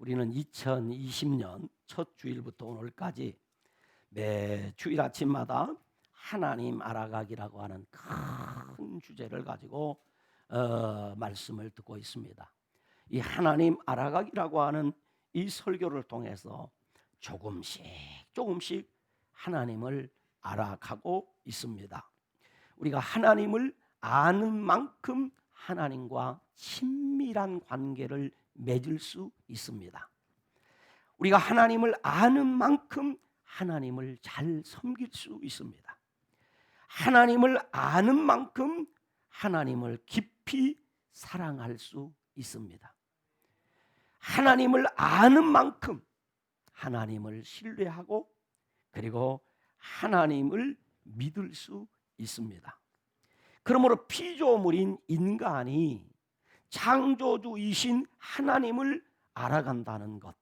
우리는 2020년 첫 주일부터 오늘까지 매 주일 아침마다 하나님 알아가기라고 하는 큰 주제를 가지고 말씀을 듣고 있습니다. 이 하나님 알아가기라고 하는 이 설교를 통해서 조금씩 하나님을 알아가고 있습니다. 우리가 하나님을 아는 만큼 하나님과 친밀한 관계를 맺을 수 있습니다. 우리가 하나님을 아는 만큼 하나님을 잘 섬길 수 있습니다. 하나님을 아는 만큼 하나님을 깊이 사랑할 수 있습니다. 하나님을 아는 만큼 하나님을 신뢰하고 그리고 하나님을 믿을 수 있습니다. 그러므로 피조물인 인간이 창조주이신 하나님을 알아간다는 것,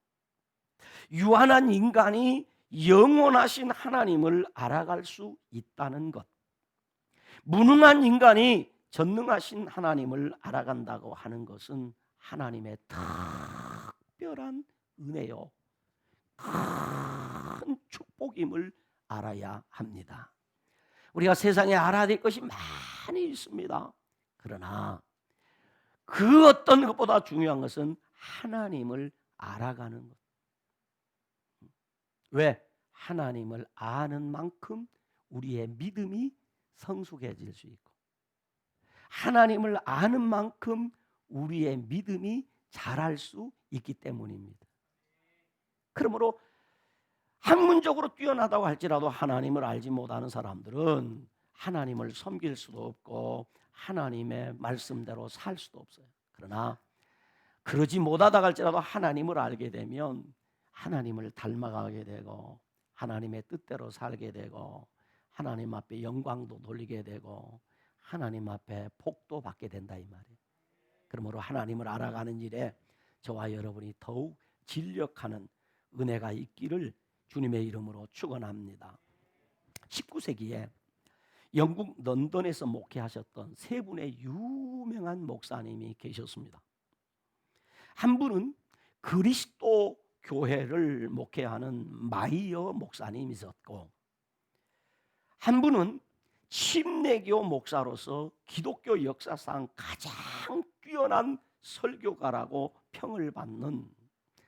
유한한 인간이 영원하신 하나님을 알아갈 수 있다는 것, 무능한 인간이 전능하신 하나님을 알아간다고 하는 것은 하나님의 특별한 은혜요, 큰 축복임을 알아야 합니다. 우리가 세상에 알아야 될 것이 많이 있습니다. 그러나 그 어떤 것보다 중요한 것은 하나님을 알아가는 것. 왜? 하나님을 아는 만큼 우리의 믿음이 성숙해질 수 있고, 하나님을 아는 만큼 우리의 믿음이 자랄 수 있기 때문입니다. 그러므로 학문적으로 뛰어나다고 할지라도 하나님을 알지 못하는 사람들은 하나님을 섬길 수도 없고 하나님의 말씀대로 살 수도 없어요. 그러나 그러지 못하다고 할지라도 하나님을 알게 되면 하나님을 닮아가게 되고 하나님의 뜻대로 살게 되고 하나님 앞에 영광도 돌리게 되고 하나님 앞에 복도 받게 된다 이 말이에요. 그러므로 하나님을 알아가는 일에 저와 여러분이 더욱 진력하는 은혜가 있기를 주님의 이름으로 축원합니다. 19세기에 영국 런던에서 목회하셨던 세 분의 유명한 목사님이 계셨습니다. 한 분은 그리스도 교회를 목회하는 마이어 목사님이 있었고, 한 분은 침례교 목사로서 기독교 역사상 가장 뛰어난 설교가라고 평을 받는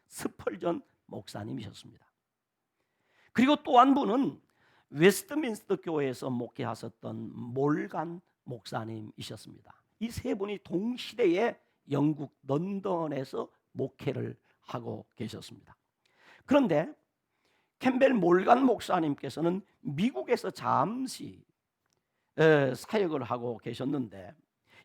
스펄전 목사님이셨습니다. 그리고 또 한 분은 웨스트민스터 교회에서 목회하셨던 몰간 목사님이셨습니다. 이 세 분이 동시대에 영국 런던에서 목회를 하고 계셨습니다. 그런데 캠벨 몰간 목사님께서는 미국에서 잠시 사역을 하고 계셨는데,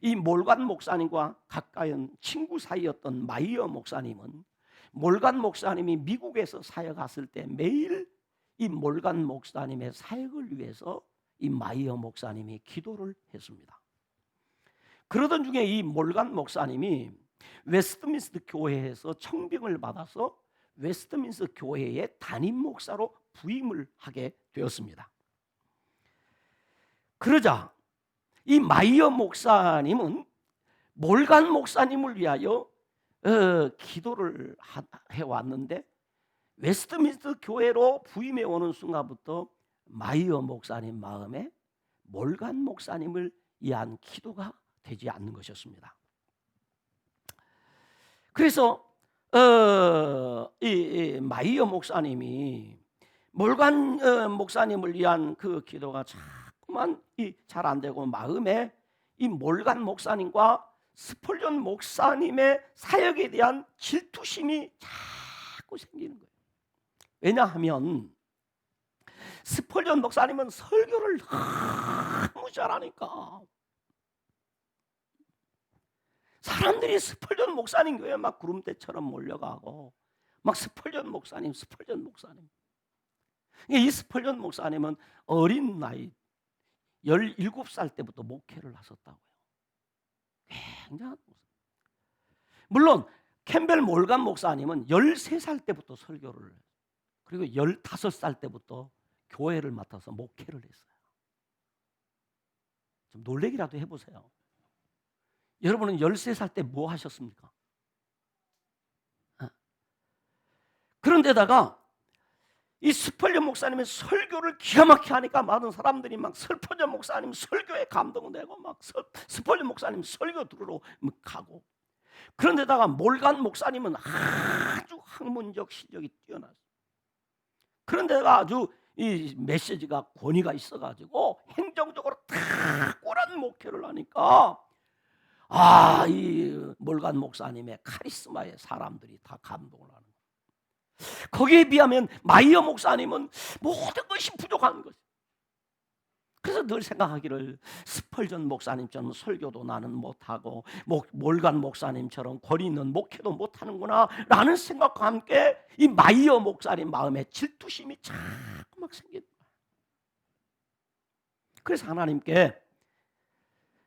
이 몰간 목사님과 가까운 친구 사이였던 마이어 목사님은 몰간 목사님이 미국에서 사역했을 때 매일 이 몰간 목사님의 사역을 위해서 이 마이어 목사님이 기도를 했습니다. 그러던 중에 이 몰간 목사님이 웨스트민스터 교회에서 청빙을 받아서 웨스트민스터 교회의 담임 목사로 부임을 하게 되었습니다. 그러자 이 마이어 목사님은 몰간 목사님을 위하여 기도를 해왔는데, 웨스트민스터 교회로 부임해 오는 순간부터 마이어 목사님 마음에 몰간 목사님을 위한 기도가 되지 않는 것이었습니다. 그래서 이 마이어 목사님이 몰간 목사님을 위한 그 기도가 자꾸만 잘 안 되고 마음에 이 몰간 목사님과 스펄전 목사님의 사역에 대한 질투심이 자꾸 생기는 거예요. 왜냐하면 스펄전 목사님은 설교를 너무 잘하니까 사람들이 스펄전 목사님 교회에 막 구름대처럼 몰려가고 막 스펄전 목사님. 이 스펄전 목사님은 어린 나이 17살 때부터 목회를 하셨다고요. 굉장한 목사. 물론 캠벨 몰간 목사님은 13살 때부터 설교를 해요. 그리고 15살 때부터 교회를 맡아서 목회를 했어요. 좀 놀래기라도 해보세요. 여러분은 13살 때 뭐 하셨습니까? 그런데다가 이 스펄전 목사님의 설교를 기가 막히게 하니까 많은 사람들이 막 스펄전 목사님 설교에 감동되고 막 스펄전 목사님 설교 들으러 가고, 그런데다가 몰간 목사님은 아주 학문적 실력이 뛰어났어요. 그런데다가 아주 이 메시지가 권위가 있어가지고 행정적으로 탁월한 목회를 하니까 이 몰간 목사님의 카리스마에 사람들이 다 감동을 하는 거예요. 거기에 비하면 마이어 목사님은 모든 것이 부족한 거죠. 그래서 늘 생각하기를 스펄전 목사님처럼 설교도 나는 못하고 몰간 목사님처럼 권위 있는 목회도 못하는구나 라는 생각과 함께 이 마이어 목사님 마음에 질투심이 자꾸 막 생깁니다. 그래서 하나님께,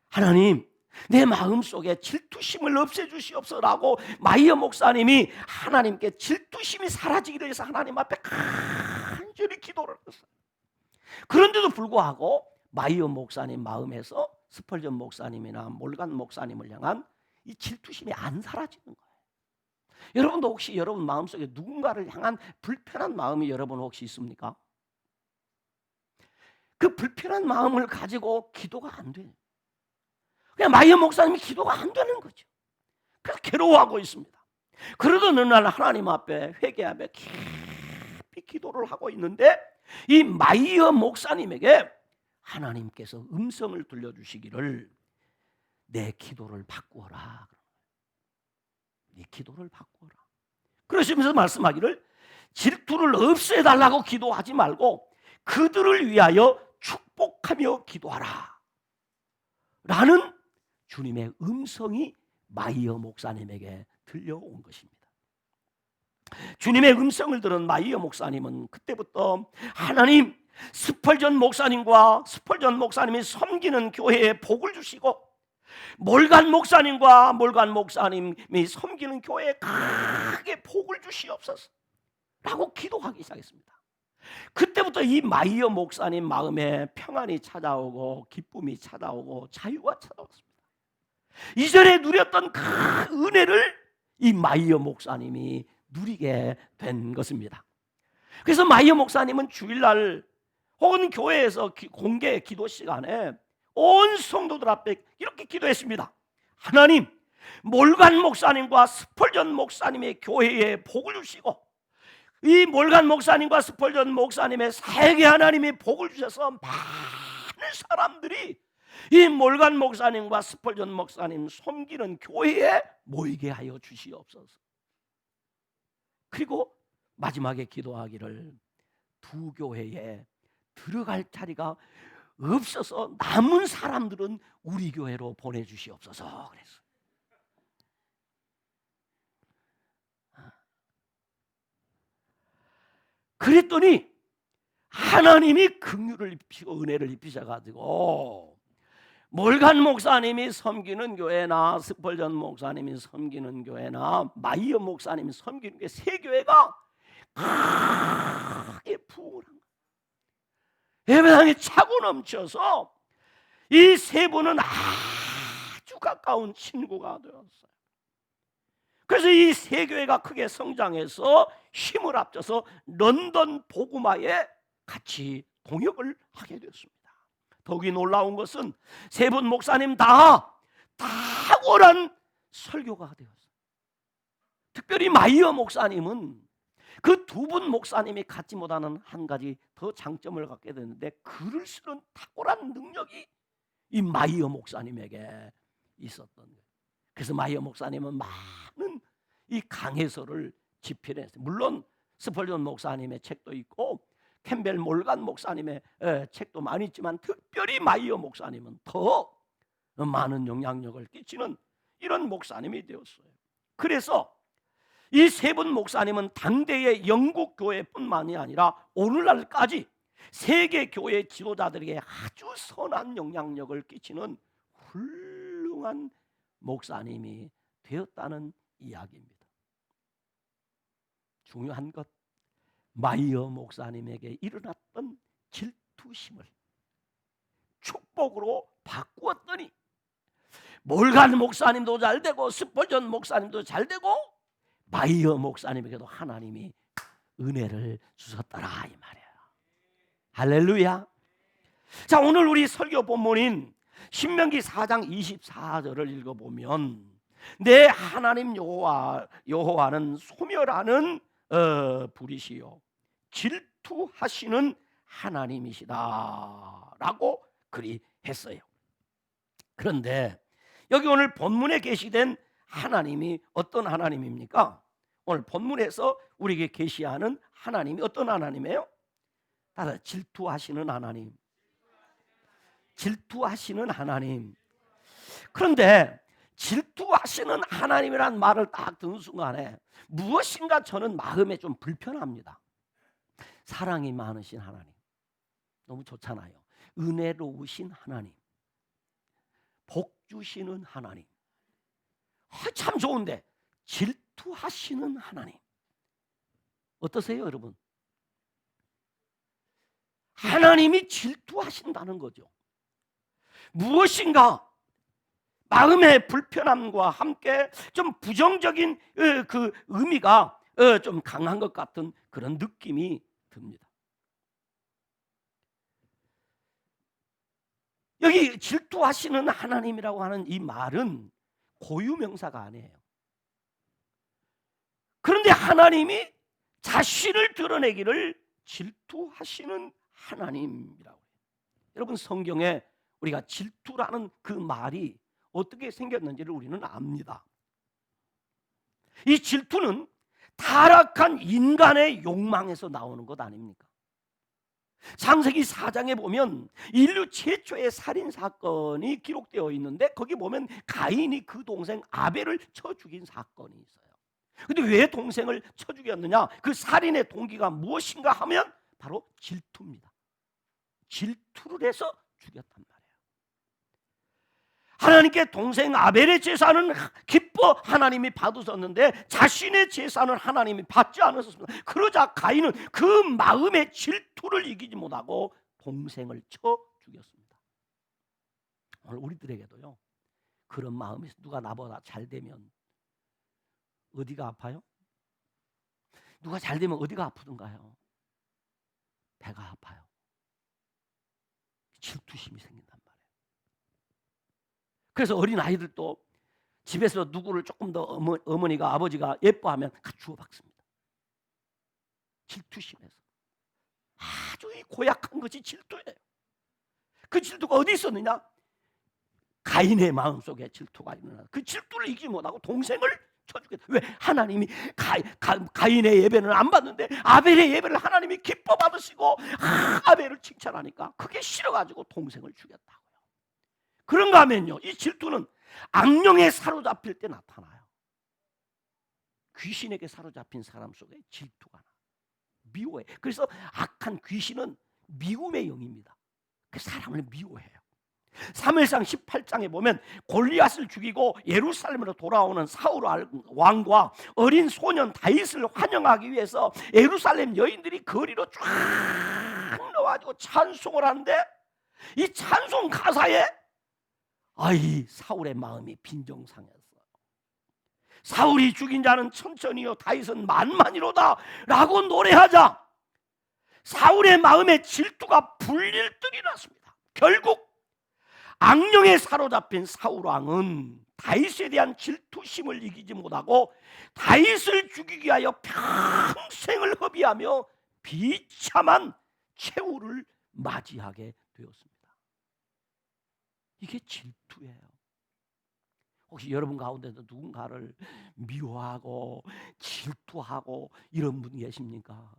하나님 내 마음속에 질투심을 없애주시옵소서라고 마이어 목사님이 하나님께 질투심이 사라지기를 위해서 하나님 앞에 간절히 기도를 했어요. 그런데도 불구하고 마이어 목사님 마음에서 스펄전 목사님이나 몰간 목사님을 향한 이 질투심이 안 사라지는 거예요. 여러분도 혹시 여러분 마음속에 누군가를 향한 불편한 마음이 여러분 혹시 있습니까? 그 불편한 마음을 가지고 기도가 안 돼요. 그냥 마이어 목사님이 기도가 안 되는 거죠. 그래서 괴로워하고 있습니다. 그러던 어느 날 하나님 앞에 회개하며 깊이 기도를 하고 있는데 이 마이어 목사님에게 하나님께서 음성을 들려주시기를 내 기도를 바꾸어라. 네 기도를 바꾸어라. 그러시면서 말씀하기를 질투를 없애달라고 기도하지 말고 그들을 위하여 축복하며 기도하라 라는 주님의 음성이 마이어 목사님에게 들려온 것입니다. 주님의 음성을 들은 마이어 목사님은 그때부터 하나님, 스펄전 목사님과 스펄전 목사님이 섬기는 교회에 복을 주시고 몰간 목사님과 몰간 목사님이 섬기는 교회에 크게 복을 주시옵소서 라고 기도하기 시작했습니다. 그때부터 이 마이어 목사님 마음에 평안이 찾아오고 기쁨이 찾아오고 자유가 찾아왔습니다. 이전에 누렸던 그 은혜를 이 마이어 목사님이 누리게 된 것입니다. 그래서 마이어 목사님은 주일날 혹은 교회에서 공개 기도 시간에 온 성도들 앞에 이렇게 기도했습니다. 하나님, 몰간 목사님과 스펄전 목사님의 교회에 복을 주시고 이 몰간 목사님과 스펄전 목사님의 사역에 하나님이 복을 주셔서 많은 사람들이 이 몰간 목사님과 스펄전 목사님 섬기는 교회에 모이게 하여 주시옵소서. 그리고 마지막에 기도하기를 두 교회에 들어갈 자리가 없어서 남은 사람들은 우리 교회로 보내주시옵소서 그랬어요. 그랬더니 하나님이 긍휼을 입히고 은혜를 입히셔가지고 몰간 목사님이 섬기는 교회나 스펄전 목사님이 섬기는 교회나 마이어 목사님이 섬기는 교회 세 교회가 크게 부흥을 한 거예요. 예배당이 차고 넘쳐서 이 세 분은 아주 가까운 친구가 되었어요. 그래서 이 세 교회가 크게 성장해서 힘을 합쳐서 런던 복음화에 같이 동역을 하게 되었습니다. 더욱이 놀라운 것은 세 분 목사님 다 탁월한 설교가 되었어요. 특별히 마이어 목사님은 그 두 분 목사님이 갖지 못하는 한 가지 더 장점을 갖게 되는데 글을 쓰는 탁월한 능력이 이 마이어 목사님에게 있었던 거예요. 그래서 마이어 목사님은 많은 이 강해서를 집필했어요. 물론 스펄전 목사님의 책도 있고 캠벨 몰간 목사님의 책도 많이 있지만 특별히 마이어 목사님은 더 많은 영향력을 끼치는 이런 목사님이 되었어요. 그래서 이 세 분 목사님은 당대의 영국 교회뿐만이 아니라 오늘날까지 세계 교회 지도자들에게 아주 선한 영향력을 끼치는 훌륭한 목사님이 되었다는 이야기입니다. 중요한 것, 마이어 목사님에게 일어났던 질투심을 축복으로 바꾸었더니 몰간 목사님도 잘되고 스펄전 목사님도 잘되고 마이어 목사님에게도 하나님이 은혜를 주셨더라 이 말이에요. 할렐루야. 자, 오늘 우리 설교 본문인 신명기 4장 24절을 읽어보면 내 하나님 여호와는 소멸하는 불이시요 질투하시는 하나님이시다라고 그리 했어요. 그런데 여기 오늘 본문에 계시된 하나님이 어떤 하나님입니까? 오늘 본문에서 우리에게 계시하는 하나님이 어떤 하나님이에요? 다들 질투하시는 하나님. 질투하시는 하나님. 그런데 질투하시는 하나님이란 말을 딱 듣는 순간에 무엇인가 저는 마음에 좀 불편합니다. 사랑이 많으신 하나님, 너무 좋잖아요. 은혜로우신 하나님, 복 주시는 하나님, 참 좋은데 질투하시는 하나님 어떠세요 여러분? 하나님이 질투하신다는 거죠. 무엇인가 마음의 불편함과 함께 좀 부정적인 그 의미가 좀 강한 것 같은 그런 느낌이 듭니다. 여기 질투하시는 하나님이라고 하는 이 말은 고유명사가 아니에요. 그런데 하나님이 자신을 드러내기를 질투하시는 하나님이라고 해요. 여러분 성경에 우리가 질투라는 그 말이 어떻게 생겼는지를 우리는 압니다. 이 질투는 타락한 인간의 욕망에서 나오는 것 아닙니까? 창세기 4장에 보면 인류 최초의 살인사건이 기록되어 있는데 거기 보면 가인이 그 동생 아벨을 쳐 죽인 사건이 있어요. 근데 왜 동생을 쳐 죽였느냐? 그 살인의 동기가 무엇인가 하면 바로 질투입니다. 질투를 해서 죽였단 말이에요. 하나님께 동생 아벨의 제사는 기뻐 하나님이 받으셨는데 자신의 제사는 하나님이 받지 않으셨습니다. 그러자 가인은 그 마음의 질투를 이기지 못하고 동생을 쳐 죽였습니다. 오늘 우리들에게도요 그런 마음이 누가 나보다 잘 되면 어디가 아파요? 누가 잘 되면 어디가 아프던가요? 배가 아파요. 질투심이 생긴단 말이에요. 그래서 어린 아이들도 집에서 누구를 조금 더 어머니가 아버지가 예뻐하면 주워 박습니다. 질투심에서. 아주 고약한 것이 질투예요. 그 질투가 어디 있었느냐? 가인의 마음속에 질투가 일어나. 그 질투를 이기지 못하고 동생을 쳐주겠다. 왜? 하나님이 가인의 예배는 안 받는데 아벨의 예배를 하나님이 기뻐 받으시고 아벨을 칭찬하니까 그게 싫어가지고 동생을 죽였다고요. 그런가 하면요 이 질투는 악령에 사로잡힐 때 나타나요. 귀신에게 사로잡힌 사람 속에 질투가 나. 미워해. 그래서 악한 귀신은 미움의 영입니다. 그 사람을 미워해요. 사무엘상 18장에 보면 골리앗을 죽이고 예루살렘으로 돌아오는 사울 왕과 어린 소년 다윗을 환영하기 위해서 예루살렘 여인들이 거리로 쫙 나와가지고 찬송을 하는데 이 찬송 가사에 아이 사울의 마음이 빈정상했어요. 사울이 죽인 자는 천천히요 다윗은 만만이로다 라고 노래하자 사울의 마음에 질투가 불릴 듯이 났습니다. 결국 악령에 사로잡힌 사울왕은 다윗에 대한 질투심을 이기지 못하고 다윗을 죽이기 위하여 평생을 허비하며 비참한 최후를 맞이하게 되었습니다. 이게 질투예요. 혹시 여러분 가운데도 누군가를 미워하고 질투하고 이런 분 계십니까?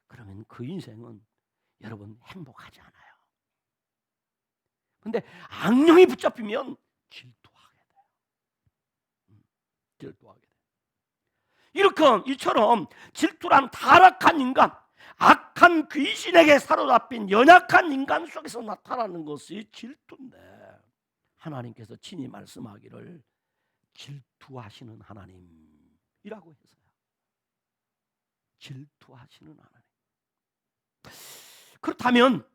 그러면 그 인생은 여러분 행복하지 않아요. 근데 악령이 붙잡히면 질투하게 돼요. 질투하게 돼요. 이처럼 질투란 타락한 인간, 악한 귀신에게 사로잡힌 연약한 인간 속에서 나타나는 것이 질투인데 하나님께서 친히 말씀하기를 질투하시는 하나님이라고 했어요. 질투하시는 하나님. 그렇다면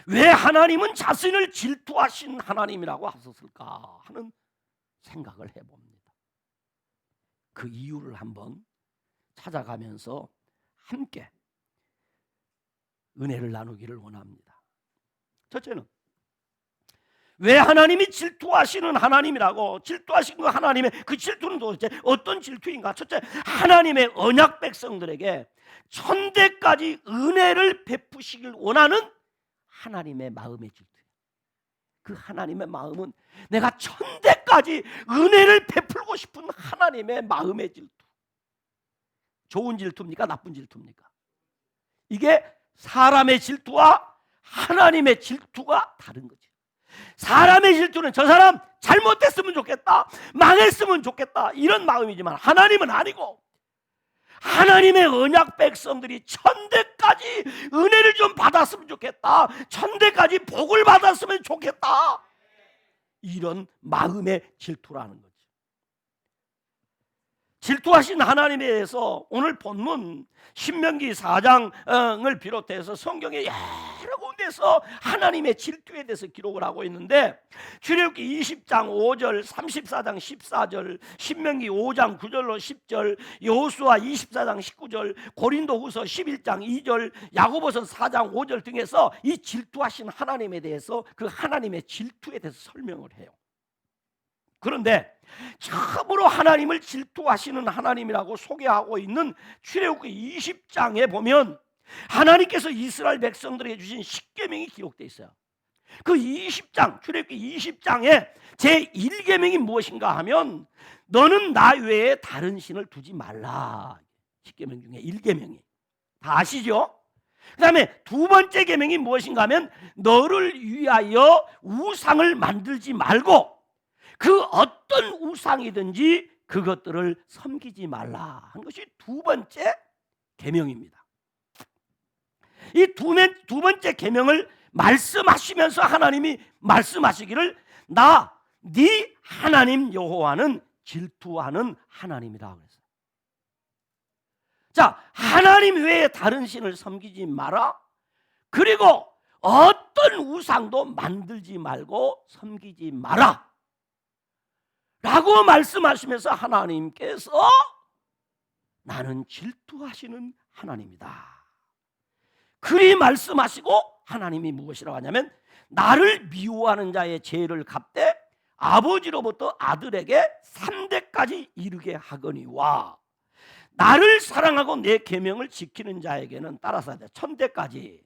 왜 하나님은 자신을 질투하신 하나님이라고 하셨을까 하는 생각을 해봅니다. 그 이유를 한번 찾아가면서 함께 은혜를 나누기를 원합니다. 첫째는 왜 하나님이 질투하시는 하나님이라고, 질투하신 그 하나님의 그 질투는 도대체 어떤 질투인가? 첫째, 하나님의 언약 백성들에게 천대까지 은혜를 베푸시길 원하는 하나님의 마음의 질투예요. 그 하나님의 마음은 내가 천대까지 은혜를 베풀고 싶은 하나님의 마음의 질투. 좋은 질투입니까? 나쁜 질투입니까? 이게 사람의 질투와 하나님의 질투가 다른 거죠. 사람의 질투는 저 사람 잘못됐으면 좋겠다, 망했으면 좋겠다, 이런 마음이지만 하나님은 아니고, 하나님의 언약 백성들이 천대까지 은혜를 좀 받았으면 좋겠다, 천대까지 복을 받았으면 좋겠다, 이런 마음의 질투라는 거죠. 질투하신 하나님에 대해서 오늘 본문 신명기 4장을 비롯해서 성경의 여러 곳에서 하나님의 질투에 대해서 기록을 하고 있는데, 출애굽기 20장 5절, 34장 14절, 신명기 5장 9절로 10절, 여호수아 24장 19절, 고린도후서 11장 2절, 야고보서 4장 5절 등에서 이 질투하신 하나님에 대해서, 그 하나님의 질투에 대해서 설명을 해요. 그런데 참으로 하나님을 질투하시는 하나님이라고 소개하고 있는 출애굽기 20장에 보면 하나님께서 이스라엘 백성들에게 주신 십계명이 기록되어 있어요. 그 20장, 출애굽기 20장에 제1계명이 무엇인가 하면 너는 나 외에 다른 신을 두지 말라. 십계명 중에 1계명이 다 아시죠? 그 다음에 두 번째 계명이 무엇인가 하면 너를 위하여 우상을 만들지 말고 그 어떤 우상이든지 그것들을 섬기지 말라 하는 것이 두 번째 계명입니다. 이 두 번째 계명을 말씀하시면서 하나님이 말씀하시기를 네 하나님 여호와는 질투하는 하나님이다 그랬어요. 자, 하나님 외에 다른 신을 섬기지 마라. 그리고 어떤 우상도 만들지 말고 섬기지 마라 라고 말씀하시면서 하나님께서 나는 질투하시는 하나님이다. 그리 말씀하시고 하나님이 무엇이라고 하냐면 나를 미워하는 자의 죄를 갚되 아버지로부터 아들에게 3대까지 이르게 하거니와 나를 사랑하고 내 계명을 지키는 자에게는 따라서 1000대까지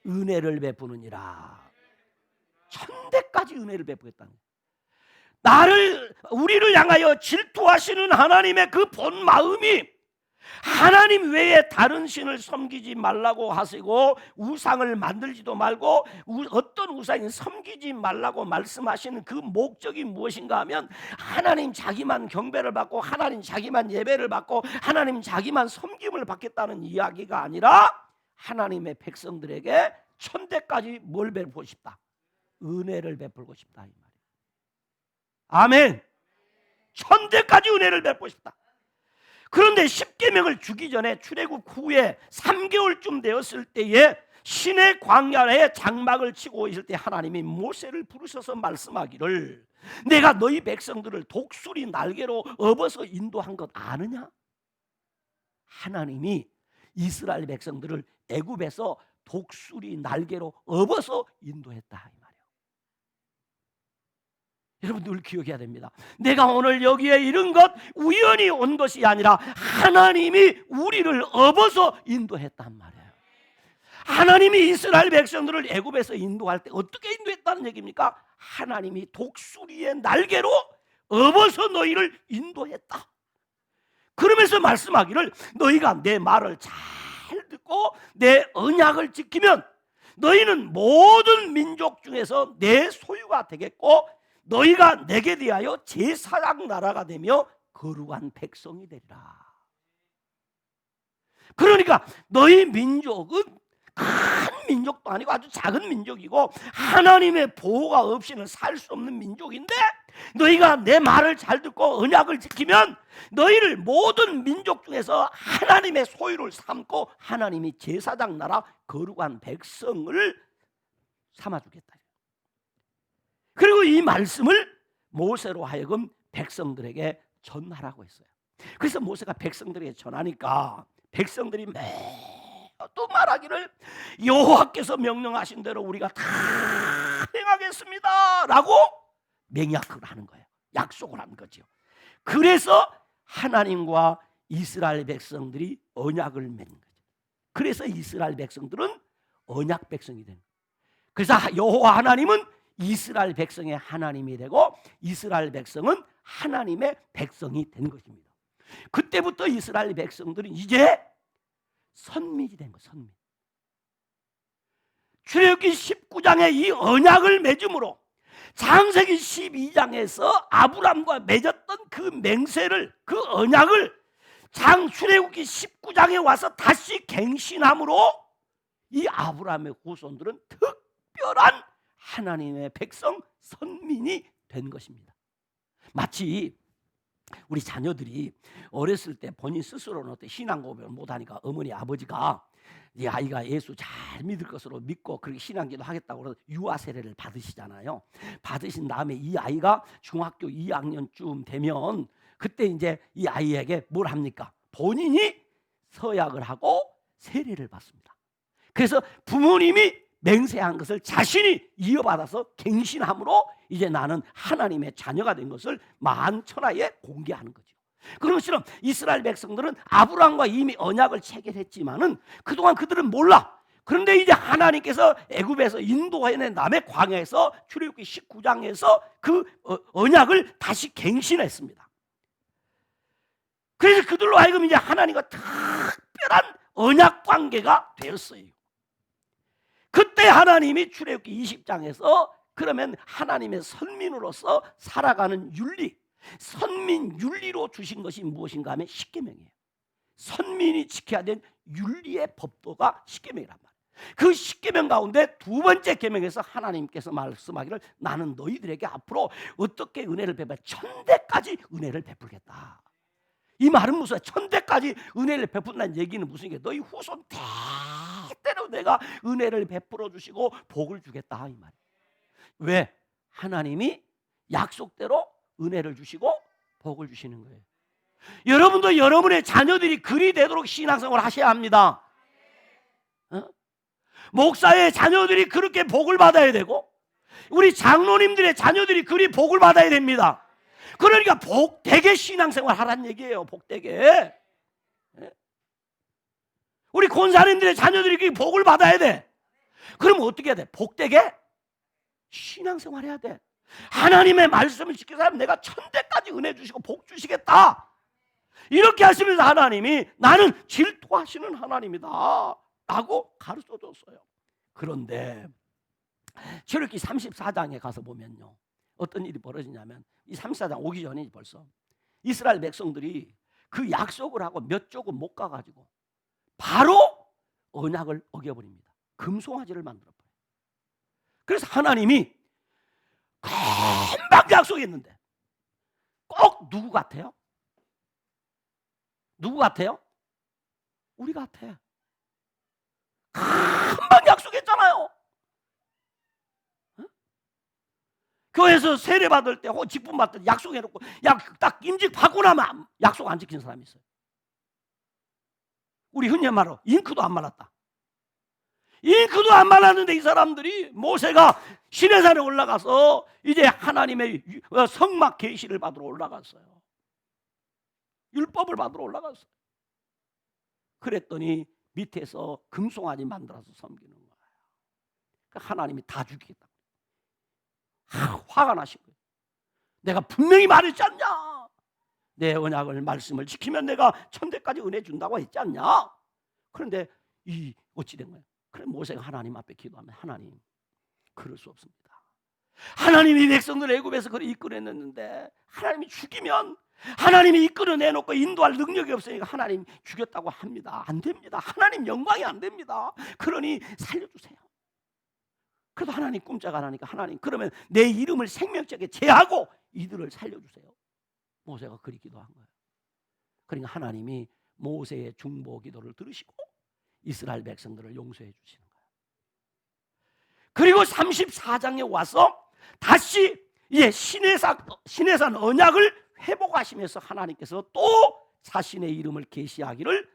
은혜를 베푸느니라. 1000대까지 은혜를 베푸겠다는 거예요. 우리를 향하여 질투하시는 하나님의 그 본 마음이 하나님 외에 다른 신을 섬기지 말라고 하시고 우상을 만들지도 말고 어떤 우상인 섬기지 말라고 말씀하시는 그 목적이 무엇인가 하면 하나님 자기만 경배를 받고 하나님 자기만 예배를 받고 하나님 자기만 섬김을 받겠다는 이야기가 아니라 하나님의 백성들에게 1000대까지 뭘 베풀고 싶다? 은혜를 베풀고 싶다 이 말이에요. 아멘. 1000대까지 은혜를 베풀고 싶다. 그런데 십계명을 주기 전에 출애굽 후에 3개월쯤 되었을 때에 신의 광야에 장막을 치고 있을 때 하나님이 모세를 부르셔서 말씀하기를 내가 너희 백성들을 독수리 날개로 업어서 인도한 것 아느냐? 하나님이 이스라엘 백성들을 애굽에서 독수리 날개로 업어서 인도했다 이 말이에요. 여러분 늘 기억해야 됩니다. 내가 오늘 여기에 이른 것 우연히 온 것이 아니라 하나님이 우리를 업어서 인도했단 말이에요. 하나님이 이스라엘 백성들을 애굽에서 인도할 때 어떻게 인도했다는 얘기입니까? 하나님이 독수리의 날개로 업어서 너희를 인도했다. 그러면서 말씀하기를 너희가 내 말을 잘 듣고 내 언약을 지키면 너희는 모든 민족 중에서 내 소유가 되겠고 너희가 내게 대하여 제사장 나라가 되며 거룩한 백성이 되리라. 그러니까 너희 민족은 큰 민족도 아니고 아주 작은 민족이고 하나님의 보호가 없이는 살 수 없는 민족인데 너희가 내 말을 잘 듣고 언약을 지키면 너희를 모든 민족 중에서 하나님의 소유를 삼고 하나님이 제사장 나라 거룩한 백성을 삼아주겠다. 그리고 이 말씀을 모세로 하여금 백성들에게 전하라고 했어요. 그래서 모세가 백성들에게 전하니까 백성들이 또 말하기를 여호와께서 명령하신 대로 우리가 다 행하겠습니다 라고 맹약을 하는 거예요. 약속을 하는 거죠. 그래서 하나님과 이스라엘 백성들이 언약을 맺는 거죠. 그래서 이스라엘 백성들은 언약 백성이 되는 거예요. 그래서 여호와 하나님은 이스라엘 백성의 하나님이 되고 이스라엘 백성은 하나님의 백성이 된 것입니다. 그때부터 이스라엘 백성들은 이제 선민이 된 거예요. 선민. 출애굽기 19장의 이 언약을 맺음으로 창세기 12장에서 아브람과 맺었던 그 맹세를, 그 언약을 출애굽기 19장에 와서 다시 갱신함으로 이 아브람의 후손들은 특별한 하나님의 백성, 선민이 된 것입니다. 마치 우리 자녀들이 어렸을 때 본인 스스로는 어떤 신앙 고백을 못하니까 어머니 아버지가 이 아이가 예수 잘 믿을 것으로 믿고 그렇게 신앙기도 하겠다고 그래서 유아 세례를 받으시잖아요. 받으신 다음에 이 아이가 중학교 2학년쯤 되면 그때 이제 이 아이에게 뭘 합니까? 본인이 서약을 하고 세례를 받습니다. 그래서 부모님이 맹세한 것을 자신이 이어받아서 갱신함으로 이제 나는 하나님의 자녀가 된 것을 만천하에 공개하는 거죠. 그런 것처럼 이스라엘 백성들은 아브라함과 이미 언약을 체결했지만은 그동안 그들은 몰라. 그런데 이제 하나님께서 애굽에서 인도해낸 다음에 광야에서 출애굽기 19장에서 그 언약을 다시 갱신했습니다. 그래서 그들로 하여금 이제 하나님과 특별한 언약 관계가 되었어요. 그때 하나님이 출애굽기 20장에서 그러면 하나님의 선민으로서 살아가는 윤리, 선민 윤리로 주신 것이 무엇인가 하면 십계명이에요. 선민이 지켜야 될 윤리의 법도가 십계명이란 말이에요. 그 십계명 가운데 두 번째 계명에서 하나님께서 말씀하기를 나는 너희들에게 앞으로 어떻게 은혜를 베풀어 천대까지 은혜를 베풀겠다. 이 말은 무슨 천대까지 은혜를 베푼다는 얘기는 무슨 얘기예요? 너희 후손 대대로 내가 은혜를 베풀어 주시고 복을 주겠다 이 말이에요. 왜? 하나님이 약속대로 은혜를 주시고 복을 주시는 거예요. 여러분도 여러분의 자녀들이 그리 되도록 신앙생활을 하셔야 합니다. 목사의 자녀들이 그렇게 복을 받아야 되고 우리 장로님들의 자녀들이 그리 복을 받아야 됩니다. 그러니까 복되게 신앙생활 하라는 얘기예요. 복되게. 우리 권사님들의 자녀들이 복을 받아야 돼. 그럼 어떻게 해야 돼? 복되게 신앙생활 해야 돼. 하나님의 말씀을 지켜서 내가 천대까지 은혜 주시고 복 주시겠다. 이렇게 하시면서 하나님이 나는 질투하시는 하나님이다 라고 가르쳐 줬어요. 그런데 출애굽기 34장에 가서 보면요, 어떤 일이 벌어지냐면 이 34장 오기 전에 벌써 이스라엘 백성들이 그 약속을 하고 몇 조금 못 가가지고 바로 언약을 어겨버립니다. 금송아지를 만들어버려요. 그래서 하나님이 금방 약속했는데 꼭 누구 같아요? 누구 같아요? 우리 같아. 금방 약속했잖아요. 교회에서 세례 받을 때 혹은 직분 받을 때 약속해놓고 딱 임직 받고 나면 약속 안 지키는 사람이 있어요. 우리 흔히 말로 잉크도 안 말랐다. 잉크도 안 말랐는데 이 사람들이 모세가 시내산에 올라가서 이제 하나님의 성막 계시를 받으러 올라갔어요. 율법을 받으러 올라갔어요. 그랬더니 밑에서 금송아지 만들어서 섬기는 거예요. 하나님이 다 죽이겠다. 화가 나신 거예요. 내가 분명히 말했지 않냐? 내 언약을 말씀을 지키면 내가 천대까지 은혜 준다고 했지 않냐? 그런데 이 어찌 된 거예요? 그래 모세가 하나님 앞에 기도하면 하나님 그럴 수 없습니다. 하나님이 백성들 애굽에서 그를 이끌어냈는데 하나님이 죽이면 하나님이 이끌어내놓고 인도할 능력이 없으니까 하나님 죽였다고 합니다. 안 됩니다. 하나님 영광이 안 됩니다. 그러니 살려주세요. 그래도 하나님 꼼짝 안 하니까 하나님 그러면 내 이름을 생명책에 제하고 이들을 살려주세요. 모세가 그리 기도한 거예요. 그러니까 하나님이 모세의 중보 기도를 들으시고 이스라엘 백성들을 용서해 주시는 거예요. 그리고 34장에 와서 다시 이제 시내산 언약을 회복하시면서 하나님께서 또 자신의 이름을 계시하기를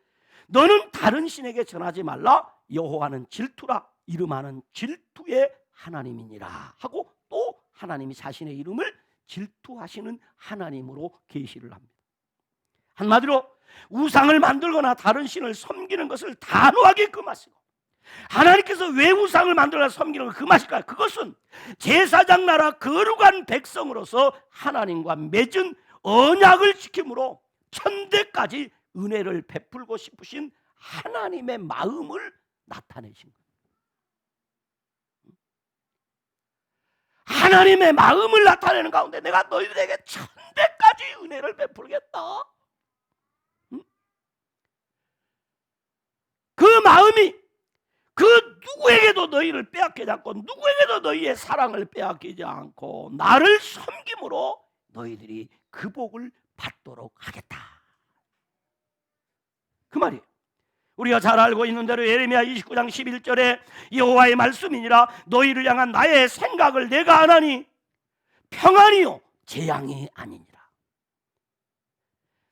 너는 다른 신에게 전하지 말라. 여호와는 질투라. 이름하는 질투의 하나님이니라 하고 또 하나님이 자신의 이름을 질투하시는 하나님으로 계시를 합니다. 한마디로 우상을 만들거나 다른 신을 섬기는 것을 단호하게 금하시고, 하나님께서 왜 우상을 만들거나 섬기는 걸 금하실까요? 그것은 제사장 나라 거룩한 백성으로서 하나님과 맺은 언약을 지킴으로 천대까지 은혜를 베풀고 싶으신 하나님의 마음을 나타내신 거예요. 하나님의 마음을 나타내는 가운데 내가 너희들에게 천대까지 은혜를 베풀겠다. 그 마음이 그 누구에게도 너희를 빼앗기지 않고 누구에게도 너희의 사랑을 빼앗기지 않고 나를 섬김으로 너희들이 그 복을 받도록 하겠다. 그 말이에요. 우리가 잘 알고 있는 대로 예레미야 29장 11절에 여호와의 말씀이니라. 너희를 향한 나의 생각을 내가 아나니 평안이요 재앙이 아니니라.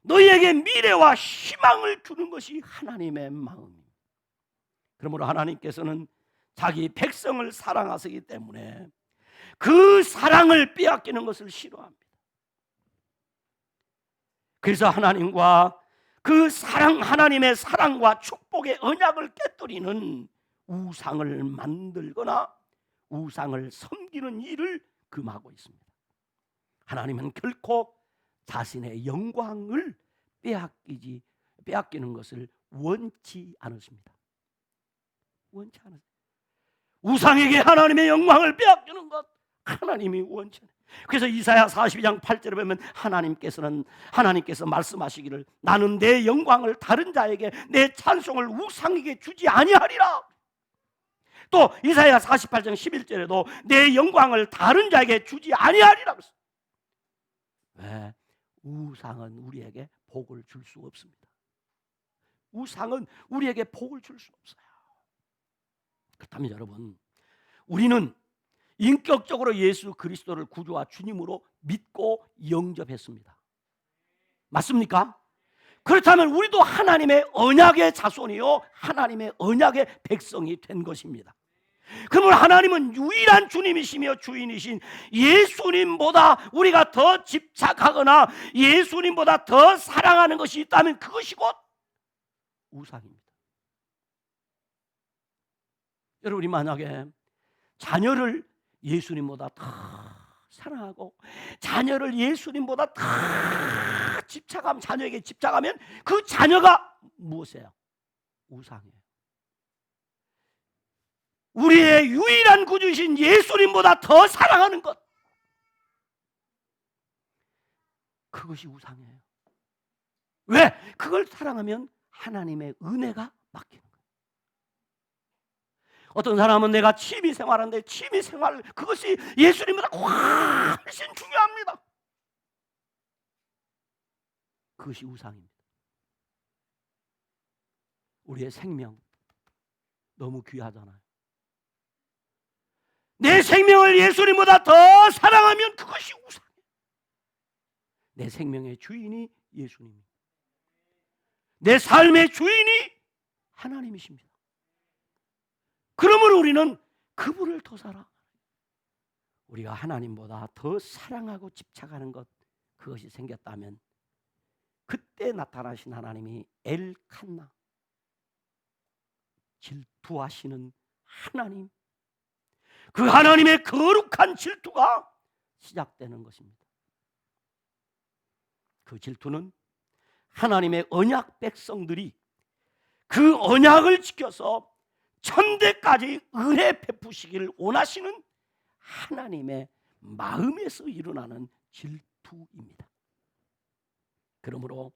너희에게 미래와 희망을 주는 것이 하나님의 마음입니다. 그러므로 하나님께서는 자기 백성을 사랑하시기 때문에 그 사랑을 빼앗기는 것을 싫어합니다. 그래서 하나님과 그 사랑, 하나님의 사랑과 축복의 언약을 깨뜨리는 우상을 만들거나 우상을 섬기는 일을 금하고 있습니다. 하나님은 결코 자신의 영광을 빼앗기는 것을 원치 않으십니다. 원치 않으세요. 우상에게 하나님의 영광을 빼앗기는 것 하나님이 원치 않아요. 그래서 이사야 42장 8절에 보면 하나님께서 말씀하시기를 나는 내 영광을 다른 자에게 내 찬송을 우상에게 주지 아니하리라. 또 이사야 48장 11절에도 내 영광을 다른 자에게 주지 아니하리라. 왜? 우상은 우리에게 복을 줄 수 없습니다. 우상은 우리에게 복을 줄 수 없어요. 그렇다면 여러분, 우리는 인격적으로 예수 그리스도를 구주와 주님으로 믿고 영접했습니다. 맞습니까? 그렇다면 우리도 하나님의 언약의 자손이요 하나님의 언약의 백성이 된 것입니다. 그러면 하나님은 유일한 주님이시며 주인이신 예수님보다 우리가 더 집착하거나 예수님보다 더 사랑하는 것이 있다면 그것이 곧 우상입니다. 여러분이 만약에 자녀를 예수님보다 더 사랑하고 자녀를 예수님보다 더 집착하면, 자녀에게 집착하면 그 자녀가 무엇이에요? 우상이에요. 우리의 유일한 구주이신 예수님보다 더 사랑하는 것, 그것이 우상이에요. 왜? 그걸 사랑하면 하나님의 은혜가 막히는 거예요. 어떤 사람은 내가 취미생활하는데 취미생활 그것이 예수님보다 훨씬 중요합니다. 그것이 우상입니다. 우리의 생명 너무 귀하잖아요. 내 생명을 예수님보다 더 사랑하면 그것이 우상이에요. 내 생명의 주인이 예수님입니다. 내 삶의 주인이 하나님이십니다. 그러므로 우리는 그분을 더 사랑해요. 우리가 하나님보다 더 사랑하고 집착하는 것, 그것이 생겼다면 그때 나타나신 하나님이 엘칸나, 질투하시는 하나님, 그 하나님의 거룩한 질투가 시작되는 것입니다. 그 질투는 하나님의 언약 백성들이 그 언약을 지켜서 천대까지 은혜 베푸시기를 원하시는 하나님의 마음에서 일어나는 질투입니다. 그러므로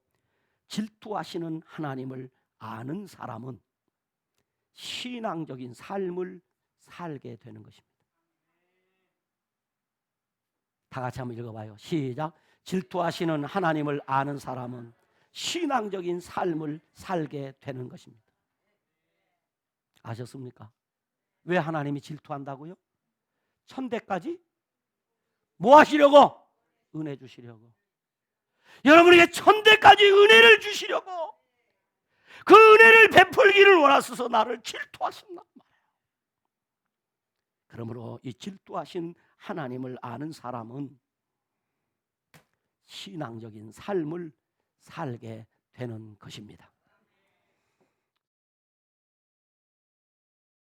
질투하시는 하나님을 아는 사람은 신앙적인 삶을 살게 되는 것입니다. 다 같이 한번 읽어봐요. 시작. 질투하시는 하나님을 아는 사람은 신앙적인 삶을 살게 되는 것입니다. 아셨습니까? 왜 하나님이 질투한다고요? 천대까지 뭐 하시려고? 은혜 주시려고. 여러분에게 천대까지 은혜를 주시려고 그 은혜를 베풀기를 원하셔서 나를 질투하신단 말이에요. 그러므로 이 질투하신 하나님을 아는 사람은 신앙적인 삶을 살게 되는 것입니다.